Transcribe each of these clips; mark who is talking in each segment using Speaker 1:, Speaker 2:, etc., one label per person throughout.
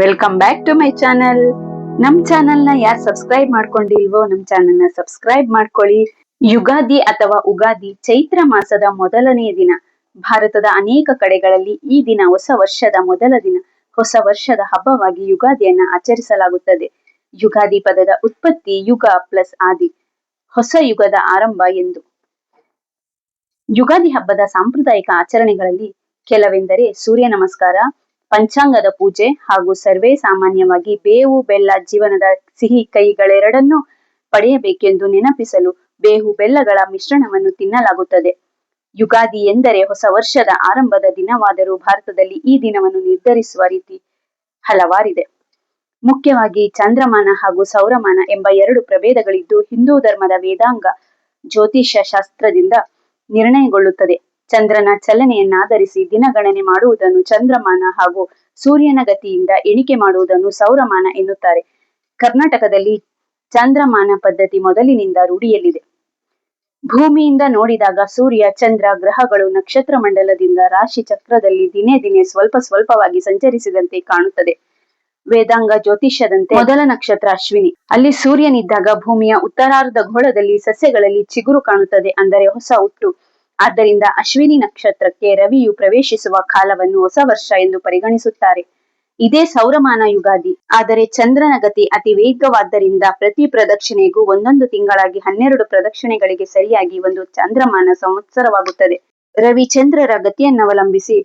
Speaker 1: Welcome back to my channel. ನಮ್ channel ನ ಯಾರು ಸಬ್ಸ್ಕ್ರೈಬ್ ಮಾಡ್ಕೊಂಡಿಲ್ವೋ ನಮ್ ಚಾನೆಲ್ ನ ಸಬ್ಸ್ಕ್ರೈಬ್ ಮಾಡ್ಕೊಳ್ಳಿ. ಯುಗಾದಿ ಅಥವಾ ಉಗಾದಿ ಚೈತ್ರ ಮಾಸದ ಮೊದಲನೆಯ ದಿನ. ಭಾರತದ ಅನೇಕ ಕಡೆಗಳಲ್ಲಿ ಈ ದಿನ ಹೊಸ ವರ್ಷದ ಮೊದಲ ದಿನ, ಹೊಸ ವರ್ಷದ ಹಬ್ಬವಾಗಿ ಯುಗಾದಿಯನ್ನ ಆಚರಿಸಲಾಗುತ್ತದೆ. ಯುಗಾದಿ ಪದದ ಉತ್ಪತ್ತಿ ಯುಗ ಪ್ಲಸ್ ಆದಿ, ಹೊಸ ಯುಗದ ಆರಂಭ ಎಂದು. ಯುಗಾದಿ ಹಬ್ಬದ ಸಾಂಪ್ರದಾಯಿಕ ಆಚರಣೆಗಳಲ್ಲಿ ಕೆಲವೆಂದರೆ ಸೂರ್ಯ ನಮಸ್ಕಾರ, ಪಂಚಾಂಗದ ಪೂಜೆ ಹಾಗೂ ಸರ್ವೇ ಸಾಮಾನ್ಯವಾಗಿ ಬೇವು ಬೆಲ್ಲ ಜೀವನದ ಸಿಹಿ ಕೈಗಳೆರಡನ್ನೂ ಪಡೆಯಬೇಕೆಂದು ನೆನಪಿಸಲು ಬೇವು ಬೆಲ್ಲಗಳ ಮಿಶ್ರಣವನ್ನು ತಿನ್ನಲಾಗುತ್ತದೆ. ಯುಗಾದಿ ಎಂದರೆ ಹೊಸ ವರ್ಷದ ಆರಂಭದ ದಿನವಾದರೂ ಭಾರತದಲ್ಲಿ ಈ ದಿನವನ್ನು ನಿರ್ಧರಿಸುವ ರೀತಿ ಹಲವಾರಿದೆ. ಮುಖ್ಯವಾಗಿ ಚಾಂದ್ರಮಾನ ಹಾಗೂ ಸೌರಮಾನ ಎಂಬ ಎರಡು ಪ್ರಭೇದಗಳಿದ್ದು ಹಿಂದೂ ಧರ್ಮದ ವೇದಾಂಗ ಜ್ಯೋತಿಷ್ಯ ಶಾಸ್ತ್ರದಿಂದ ನಿರ್ಣಯಗೊಳ್ಳುತ್ತದೆ. ಚಂದ್ರನ ಚಲನೆಯನ್ನಾಧರಿಸಿ ದಿನಗಣನೆ ಮಾಡುವುದನ್ನು ಚಂದ್ರಮಾನ ಹಾಗೂ ಸೂರ್ಯನ ಗತಿಯಿಂದ ಎಣಿಕೆ ಮಾಡುವುದನ್ನು ಸೌರಮಾನ ಎನ್ನುತ್ತಾರೆ. ಕರ್ನಾಟಕದಲ್ಲಿ ಚಾಂದ್ರಮಾನ ಪದ್ಧತಿ ಮೊದಲಿನಿಂದ ರೂಢಿಯಲ್ಲಿದೆ. ಭೂಮಿಯಿಂದ ನೋಡಿದಾಗ ಸೂರ್ಯ, ಚಂದ್ರ, ಗ್ರಹಗಳು ನಕ್ಷತ್ರ ಮಂಡಲದಿಂದ ರಾಶಿ ಚಕ್ರದಲ್ಲಿ ದಿನೇ ದಿನೇ ಸ್ವಲ್ಪ ಸ್ವಲ್ಪವಾಗಿ ಸಂಚರಿಸಿದಂತೆ ಕಾಣುತ್ತದೆ. ವೇದಾಂಗ ಜ್ಯೋತಿಷ್ಯದಂತೆ ಮೊದಲ ನಕ್ಷತ್ರ ಅಶ್ವಿನಿ. ಅಲ್ಲಿ ಸೂರ್ಯನಿದ್ದಾಗ ಭೂಮಿಯ ಉತ್ತರಾರ್ಧಗೋಳದಲ್ಲಿ ಸಸ್ಯಗಳಲ್ಲಿ ಚಿಗುರು ಕಾಣುತ್ತದೆ, ಅಂದರೆ ಹೊಸ ಹುಟ್ಟು. ಆದ್ದರಿಂದ ಅಶ್ವಿನಿ ನಕ್ಷತ್ರಕ್ಕೆ ರವಿಯು ಪ್ರವೇಶಿಸುವ ಕಾಲವನ್ನು ಹೊಸ ವರ್ಷ ಎಂದು ಪರಿಗಣಿಸುತ್ತಾರೆ. ಇದೇ ಸೌರಮಾನ ಯುಗಾದಿ. ಆದರೆ ಚಂದ್ರನ ಗತಿ ಅತಿ ವೇಗವಾದ್ದರಿಂದ ಪ್ರತಿ ಪ್ರದಕ್ಷಿಣೆಗೂ ಒಂದೊಂದು ತಿಂಗಳಾಗಿ 12 ಪ್ರದಕ್ಷಿಣೆಗಳಿಗೆ ಸರಿಯಾಗಿ ಒಂದು ಚಾಂದ್ರಮಾನ ಸಂವತ್ಸರವಾಗುತ್ತದೆ. ರವಿ ಚಂದ್ರರ ಗತಿಯನ್ನವಲಂಬಿಸಿ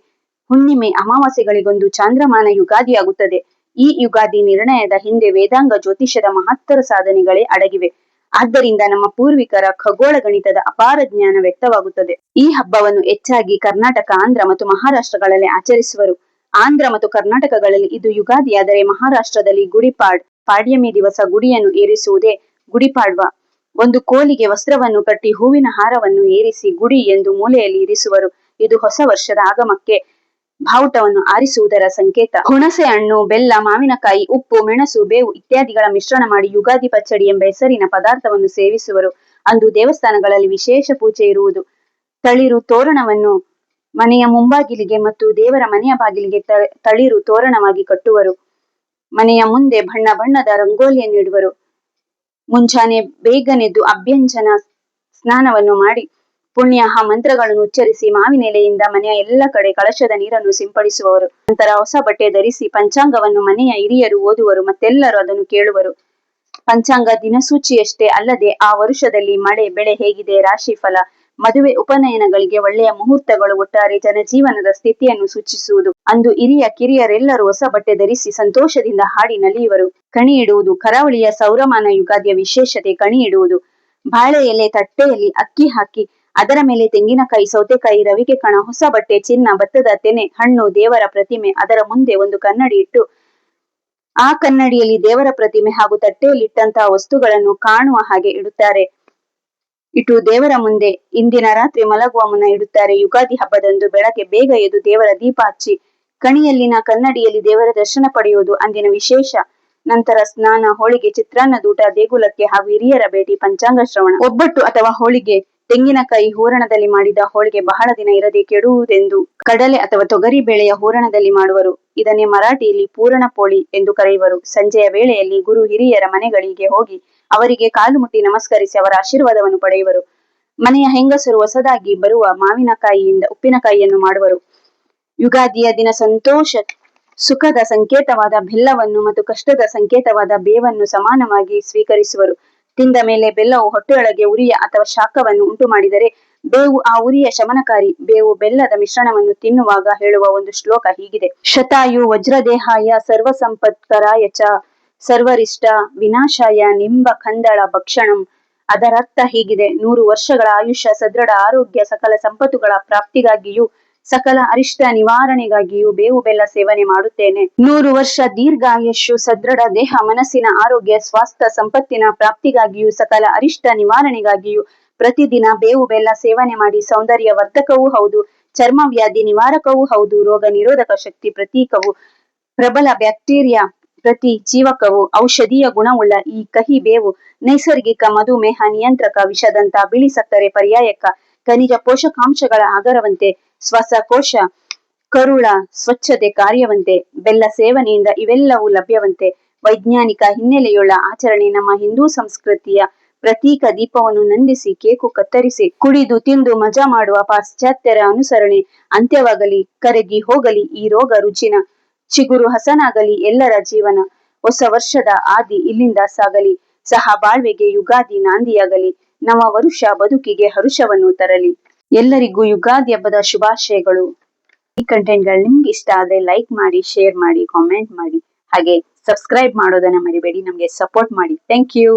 Speaker 1: ಹುಣ್ಣಿಮೆ ಅಮಾವಾಸ್ಯೆಗಳಿಗೊಂದು ಚಾಂದ್ರಮಾನ ಯುಗಾದಿಯಾಗುತ್ತದೆ. ಈ ಯುಗಾದಿ ನಿರ್ಣಯದ ಹಿಂದೆ ವೇದಾಂಗ ಜ್ಯೋತಿಷ್ಯದ ಮಹತ್ತರ ಸಾಧನೆಗಳೇ ಅಡಗಿವೆ. ಆದ್ದರಿಂದ ನಮ್ಮ ಪೂರ್ವಿಕರ ಖಗೋಳ ಗಣಿತದ ಅಪಾರ ಜ್ಞಾನ ವ್ಯಕ್ತವಾಗುತ್ತದೆ. ಈ ಹಬ್ಬವನ್ನು ಹೆಚ್ಚಾಗಿ ಕರ್ನಾಟಕ, ಆಂಧ್ರ ಮತ್ತು ಮಹಾರಾಷ್ಟ್ರಗಳಲ್ಲಿ ಆಚರಿಸುವರು. ಆಂಧ್ರ ಮತ್ತು ಕರ್ನಾಟಕಗಳಲ್ಲಿ ಇದು ಯುಗಾದಿಯಾದರೆ ಮಹಾರಾಷ್ಟ್ರದಲ್ಲಿ ಪಾಡ್ಯಮಿ ದಿವಸ ಗುಡಿಯನ್ನು ಏರಿಸುವುದೇ ಗುಡಿಪಾಡ್ವ. ಒಂದು ಕೋಲಿಗೆ ವಸ್ತ್ರವನ್ನು ಕಟ್ಟಿ ಹೂವಿನ ಹಾರವನ್ನು ಏರಿಸಿ ಗುಡಿ ಎಂದು ಮೂಲೆಯಲ್ಲಿ ಇರಿಸುವರು. ಇದು ಹೊಸ ವರ್ಷದ ಆಗಮಕ್ಕೆ ಬಾವುಟವನ್ನು ಆರಿಸುವುದರ ಸಂಕೇತ. ಹುಣಸೆ ಹಣ್ಣು, ಬೆಲ್ಲ, ಮಾವಿನಕಾಯಿ, ಉಪ್ಪು, ಮೆಣಸು, ಬೇವು ಇತ್ಯಾದಿಗಳ ಮಿಶ್ರಣ ಮಾಡಿ ಯುಗಾದಿ ಪಚ್ಚಡಿ ಎಂಬ ಹೆಸರಿನ ಪದಾರ್ಥವನ್ನು ಸೇವಿಸುವರು. ಅಂದು ದೇವಸ್ಥಾನಗಳಲ್ಲಿ ವಿಶೇಷ ಪೂಜೆ ಇರುವುದು. ತಳಿರು ತೋರಣವನ್ನು ಮನೆಯ ಮುಂಬಾಗಿಲಿಗೆ ಮತ್ತು ದೇವರ ಮನೆಯ ಬಾಗಿಲಿಗೆ ತಳಿರು ತೋರಣವಾಗಿ ಕಟ್ಟುವರು. ಮನೆಯ ಮುಂದೆ ಬಣ್ಣ ಬಣ್ಣದ ರಂಗೋಲಿಯನ್ನಿಡುವರು. ಮುಂಜಾನೆ ಬೇಗನೆದ್ದು ಅಭ್ಯಂಜನ ಸ್ನಾನವನ್ನು ಮಾಡಿ ಪುಣ್ಯಾಹ ಮಂತ್ರಗಳನ್ನು ಉಚ್ಚರಿಸಿ ಮಾವಿನೆಲೆಯಿಂದ ಮನೆಯ ಎಲ್ಲ ಕಡೆ ಕಳಶದ ನೀರನ್ನು ಸಿಂಪಡಿಸುವವರು. ನಂತರ ಹೊಸ ಬಟ್ಟೆ ಧರಿಸಿ ಪಂಚಾಂಗವನ್ನು ಮನೆಯ ಹಿರಿಯರು ಓದುವರು, ಮತ್ತೆಲ್ಲರೂ ಅದನ್ನು ಕೇಳುವರು. ಪಂಚಾಂಗ ದಿನಸೂಚಿಯಷ್ಟೇ ಅಲ್ಲದೆ ಆ ವರುಷದಲ್ಲಿ ಮಳೆ ಬೆಳೆ ಹೇಗಿದೆ, ರಾಶಿ ಫಲ, ಮದುವೆ ಉಪನಯನಗಳಿಗೆ ಒಳ್ಳೆಯ ಮುಹೂರ್ತಗಳು, ಒಟ್ಟಾರೆ ಜನಜೀವನದ ಸ್ಥಿತಿಯನ್ನು ಸೂಚಿಸುವುದು. ಅಂದು ಹಿರಿಯ ಕಿರಿಯರೆಲ್ಲರೂ ಹೊಸ ಬಟ್ಟೆ ಧರಿಸಿ ಸಂತೋಷದಿಂದ ಹಾಡಿ ನಲಿಯುವರು. ಕಣಿ ಇಡುವುದು. ಕರಾವಳಿಯ ಸೌರಮಾನ ಯುಗಾದಿಯ ವಿಶೇಷತೆ ಕಣಿ ಇಡುವುದು. ಬಾಳೆ ಎಲೆ ತಟ್ಟೆಯಲ್ಲಿ ಅಕ್ಕಿ ಹಾಕಿ ಅದರ ಮೇಲೆ ತೆಂಗಿನಕಾಯಿ, ಸೌತೆಕಾಯಿ, ರವಿಕೆ ಕಣ, ಹೊಸ ಬಟ್ಟೆ, ಚಿನ್ನ, ಭತ್ತದ ತೆನೆ, ಹಣ್ಣು, ದೇವರ ಪ್ರತಿಮೆ, ಅದರ ಮುಂದೆ ಒಂದು ಕನ್ನಡಿ ಇಟ್ಟು ಆ ಕನ್ನಡಿಯಲ್ಲಿ ದೇವರ ಪ್ರತಿಮೆ ಹಾಗೂ ತಟ್ಟೆಯಲ್ಲಿಟ್ಟಂತಹ ವಸ್ತುಗಳನ್ನು ಕಾಣುವ ಹಾಗೆ ಇಡುತ್ತಾರೆ. ಇಟ್ಟು ದೇವರ ಮುಂದೆ ಇಂದಿನ ರಾತ್ರಿ ಮಲಗುವ ಮುನ್ನ ಇಡುತ್ತಾರೆ. ಯುಗಾದಿ ಹಬ್ಬದಂದು ಬೆಳಗ್ಗೆ ಬೇಗ ಎದ್ದು ದೇವರ ದೀಪ ಹಚ್ಚಿ ಕಣಿಯಲ್ಲಿನ ಕನ್ನಡಿಯಲ್ಲಿ ದೇವರ ದರ್ಶನ ಪಡೆಯುವುದು ಅಂದಿನ ವಿಶೇಷ. ನಂತರ ಸ್ನಾನ, ಹೋಳಿಗೆ, ಚಿತ್ರಾನ್ನದೂಟ, ದೇಗುಲಕ್ಕೆ ಹಾಗೂ ಹಿರಿಯರ ಭೇಟಿ, ಪಂಚಾಂಗ ಶ್ರವಣ. ಒಬ್ಬಟ್ಟು ಅಥವಾ ಹೋಳಿಗೆ, ತೆಂಗಿನಕಾಯಿ ಹೂರಣದಲ್ಲಿ ಮಾಡಿದ ಹೋಳಿಗೆ ಬಹಳ ದಿನ ಇರದೆ ಕೆಡುವುದೆಂದು ಕಡಲೆ ಅಥವಾ ತೊಗರಿ ಬೇಳೆಯ ಹೂರಣದಲ್ಲಿ ಮಾಡುವರು. ಇದನ್ನೇ ಮರಾಠಿಯಲ್ಲಿ ಪೂರಣ ಪೋಳಿ ಎಂದು ಕರೆಯುವರು. ಸಂಜೆಯ ವೇಳೆಯಲ್ಲಿ ಗುರು ಹಿರಿಯರ ಮನೆಗಳಿಗೆ ಹೋಗಿ ಅವರಿಗೆ ಕಾಲು ಮುಟ್ಟಿ ನಮಸ್ಕರಿಸಿ ಅವರ ಆಶೀರ್ವಾದವನ್ನು ಪಡೆಯುವರು. ಮನೆಯ ಹೆಂಗಸರು ಹೊಸದಾಗಿ ಬರುವ ಮಾವಿನಕಾಯಿಯಿಂದ ಉಪ್ಪಿನಕಾಯಿಯನ್ನು ಮಾಡುವರು. ಯುಗಾದಿಯ ದಿನ ಸಂತೋಷ ಸುಖದ ಸಂಕೇತವಾದ ಬೆಲ್ಲವನ್ನು ಮತ್ತು ಕಷ್ಟದ ಸಂಕೇತವಾದ ಬೇವನ್ನು ಸಮಾನವಾಗಿ ಸ್ವೀಕರಿಸುವರು. ತಿಂದ ಮೇಲೆ ಬೆಲ್ಲವು ಹೊಟ್ಟೆಯೊಳಗೆ ಉರಿಯ ಅಥವಾ ಶಾಖವನ್ನು ಉಂಟು ಮಾಡಿದರೆ ಬೇವು ಆ ಉರಿಯ ಶಮನಕಾರಿ. ಬೇವು ಬೆಲ್ಲದ ಮಿಶ್ರಣವನ್ನು ತಿನ್ನುವಾಗ ಹೇಳುವ ಒಂದು ಶ್ಲೋಕ ಹೀಗಿದೆ: ಶತಾಯು ವಜ್ರದೇಹಾಯ ಸರ್ವಸಂಪತ್ಕರಾಯ ಚ ಸರ್ವರಿಷ್ಟ ವಿನಾಶಾಯ ನಿಂಬ ಕಂದಳ ಭಕ್ಷಣಂ. ಅದರರ್ಥ ಹೀಗಿದೆ: 100 ವರ್ಷಗಳ ಆಯುಷ್ಯ, ಸದೃಢ ಆರೋಗ್ಯ, ಸಕಲ ಸಂಪತ್ತುಗಳ ಪ್ರಾಪ್ತಿಗಾಗಿಯೂ ಸಕಲ ಅರಿಷ್ಟ ನಿವಾರಣೆಗಾಗಿಯೂ ಬೇವು ಬೆಲ್ಲ ಸೇವನೆ ಮಾಡುತ್ತೇನೆ. 100 ವರ್ಷ ದೀರ್ಘ ಆಯುಷ್ಯು, ಸದೃಢ ದೇಹ, ಮನಸ್ಸಿನ ಆರೋಗ್ಯ, ಸ್ವಾಸ್ಥ್ಯ, ಸಂಪತ್ತಿನ ಪ್ರಾಪ್ತಿಗಾಗಿಯೂ ಸಕಲ ಅರಿಷ್ಟ ನಿವಾರಣೆಗಾಗಿಯೂ ಪ್ರತಿದಿನ ಬೇವು ಬೆಲ್ಲ ಸೇವನೆ ಮಾಡಿ. ಸೌಂದರ್ಯ ವರ್ಧಕವೂ ಹೌದು, ಚರ್ಮ ವ್ಯಾಧಿ ನಿವಾರಕವೂ ಹೌದು, ರೋಗ ನಿರೋಧಕ ಶಕ್ತಿ ಪ್ರತೀಕವು, ಪ್ರಬಲ ಬ್ಯಾಕ್ಟೀರಿಯಾ ಪ್ರತಿಜೀವಕವು, ಔಷಧೀಯ ಗುಣವುಳ್ಳ ಈ ಕಹಿ ಬೇವು ನೈಸರ್ಗಿಕ ಮಧುಮೇಹ ನಿಯಂತ್ರಕ, ವಿಷದಂತ, ಬಿಳಿ ಸಕ್ಕರೆ ಪರ್ಯಾಯಕ, ಖನಿಜ ಪೋಷಕಾಂಶಗಳ ಆಗರವಂತೆ, ಶ್ವಾಸಕೋಶ ಕರುಳ ಸ್ವಚ್ಛತೆ ಕಾರ್ಯವಂತೆ, ಬೆಲ್ಲ ಸೇವನೆಯಿಂದ ಇವೆಲ್ಲವೂ ಲಭ್ಯವಂತೆ. ವೈಜ್ಞಾನಿಕ ಹಿನ್ನೆಲೆಯುಳ್ಳ ಆಚರಣೆ ನಮ್ಮ ಹಿಂದೂ ಸಂಸ್ಕೃತಿಯ ಪ್ರತೀಕ. ದೀಪವನ್ನು ನಂದಿಸಿ, ಕೇಕು ಕತ್ತರಿಸಿ, ಕುಡಿದು ತಿಂದು ಮಜಾ ಮಾಡುವ ಪಾಶ್ಚಾತ್ಯರ ಅನುಸರಣೆ ಅಂತ್ಯವಾಗಲಿ. ಕರಗಿ ಹೋಗಲಿ ಈ ರೋಗ ರುಜಿನ, ಚಿಗುರು ಹಸನಾಗಲಿ ಎಲ್ಲರ ಜೀವನ. ಹೊಸ ವರ್ಷದ ಆದಿ ಇಲ್ಲಿಂದ ಸಾಗಲಿ, ಸಹಬಾಳ್ವೆಗೆ ಯುಗಾದಿ ನಾಂದಿಯಾಗಲಿ. ನವ ವರುಷ ಬದುಕಿಗೆ ಹರುಷವನ್ನು ತರಲಿ. ಎಲ್ಲರಿಗೂ ಯುಗಾದಿ ಹಬ್ಬದ ಶುಭಾಶಯಗಳು. ಈ ಕಂಟೆಂಟ್ಗಳು ನಿಮ್ಗೆ ಇಷ್ಟ ಆದ್ರೆ ಲೈಕ್ ಮಾಡಿ, ಶೇರ್ ಮಾಡಿ, ಕಾಮೆಂಟ್ ಮಾಡಿ, ಹಾಗೆ ಸಬ್ಸ್ಕ್ರೈಬ್ ಮಾಡೋದನ್ನ ಮರಿಬೇಡಿ. ನಮ್ಗೆ ಸಪೋರ್ಟ್ ಮಾಡಿ. Thank you.